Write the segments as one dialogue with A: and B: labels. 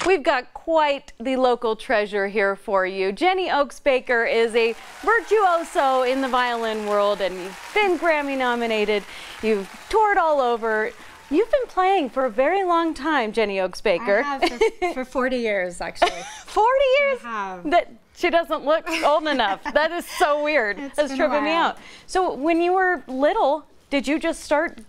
A: We've got quite the local treasure here for you. Jennie Oaks Baker is a virtuoso in the violin world, and you've been Grammy nominated. You've toured all over. You've been playing for a very long time, Jennie Oaks Baker.
B: I have for 40 years, actually.
A: 40 years?
B: I have.
A: That she doesn't look old enough. That is so weird. That's tripping me out. So when you were little, did you just start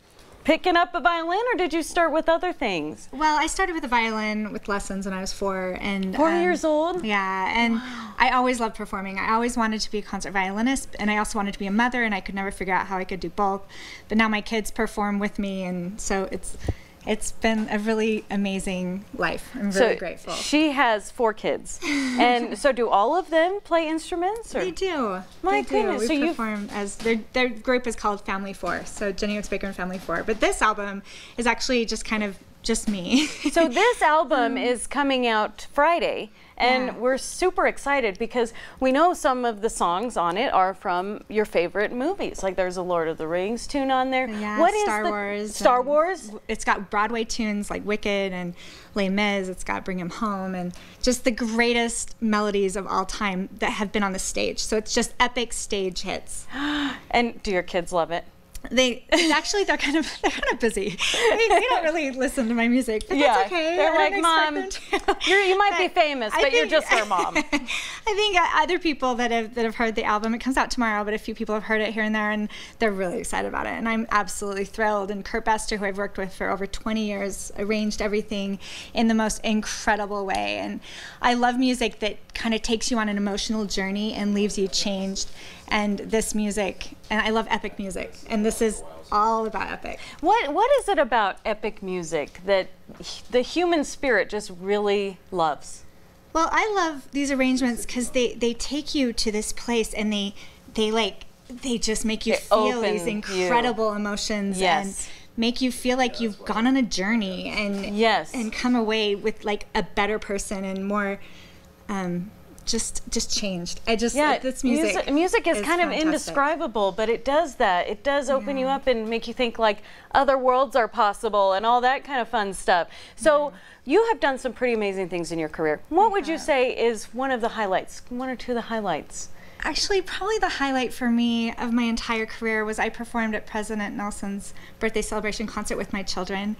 A: picking up a violin, or did you start with other things?
B: Well, I started with the violin with lessons when I was 4. And
A: 4 years old?
B: Yeah, and wow. I always loved performing. I always wanted to be a concert violinist, and I also wanted to be a mother, and I could never figure out how I could do both. But now my kids perform with me, and so it's been a really amazing life. I'm really grateful.
A: She has 4 kids. And so do all of them play instruments? Or?
B: They do.
A: My goodness.
B: We perform as, their group is called Family 4. So Jennie Oaks Baker and Family 4. But this album is actually just kind of just me.
A: So this album is coming out Friday. And we're super excited because we know some of the songs on it are from your favorite movies. Like there's a Lord of the Rings tune on there.
B: Yeah,
A: what is
B: Star Wars.
A: Star Wars?
B: It's got Broadway tunes like Wicked and Les Mis. It's got Bring 'Em Home and just the greatest melodies of all time that have been on the stage. So it's just epic stage hits.
A: And do your kids love it?
B: They're kind of busy. They don't really listen to my music, but that's okay.
A: They're like, Mom, you might be famous, but you're just our mom.
B: I think other people that have heard the album, it comes out tomorrow, but a few people have heard it here and there, and they're really excited about it, and I'm absolutely thrilled. And Kurt Bester, who I've worked with for over 20 years, arranged everything in the most incredible way. And I love music that kind of takes you on an emotional journey and leaves you changed. And this music, and I love epic music, and this is all about epic.
A: What is it about epic music that the human spirit just really loves?
B: Well, I love these arrangements because they take you to this place, and they just make you feel these incredible emotions and make you feel like you've gone on a journey and come away with like a better person and more just changed. This
A: music is kind of indescribable, but it does that. It does open you up and make you think like other worlds are possible and all that kind of fun stuff. So you have done some pretty amazing things in your career. What would you say is one of the highlights, 1 or 2 of the highlights?
B: Actually, probably the highlight for me of my entire career was I performed at President Nelson's birthday celebration concert with my children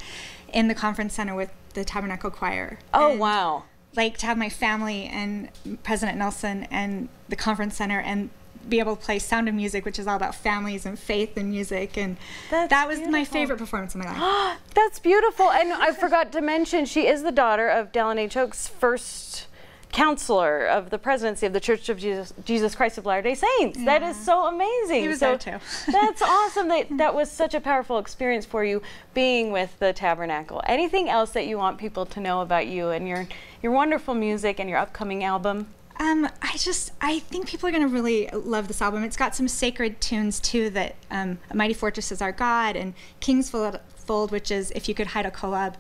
B: in the conference center with the Tabernacle Choir.
A: Oh, wow.
B: Like to have my family and President Nelson and the conference center and be able to play Sound of Music, which is all about families and faith and music, and that was my favorite performance of my life.
A: That's beautiful. And I forgot to mention, she is the daughter of Dallin H. Oaks' first counselor of the presidency of the Church of Jesus Christ of Latter-day Saints. That is so amazing.
B: He was there too.
A: That's awesome. That was such a powerful experience for you being with the Tabernacle. Anything else that you want people to know about you and your wonderful music and your upcoming album?
B: I think people are going to really love this album. It's got some sacred tunes too, that A Mighty Fortress Is Our God, and King's Fold, which is If You Could Hide a Collab,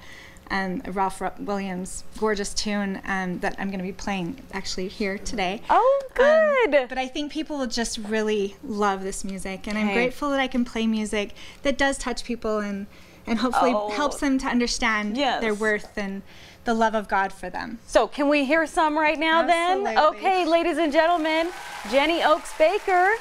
B: Ralph Williams' gorgeous tune that I'm going to be playing actually here today.
A: Oh, good.
B: But I think people will just really love this music, and I'm grateful that I can play music that does touch people and hopefully helps them to understand their worth and the love of God for them.
A: So can we hear some right now then? Okay, ladies and gentlemen, Jennie Oaks Baker.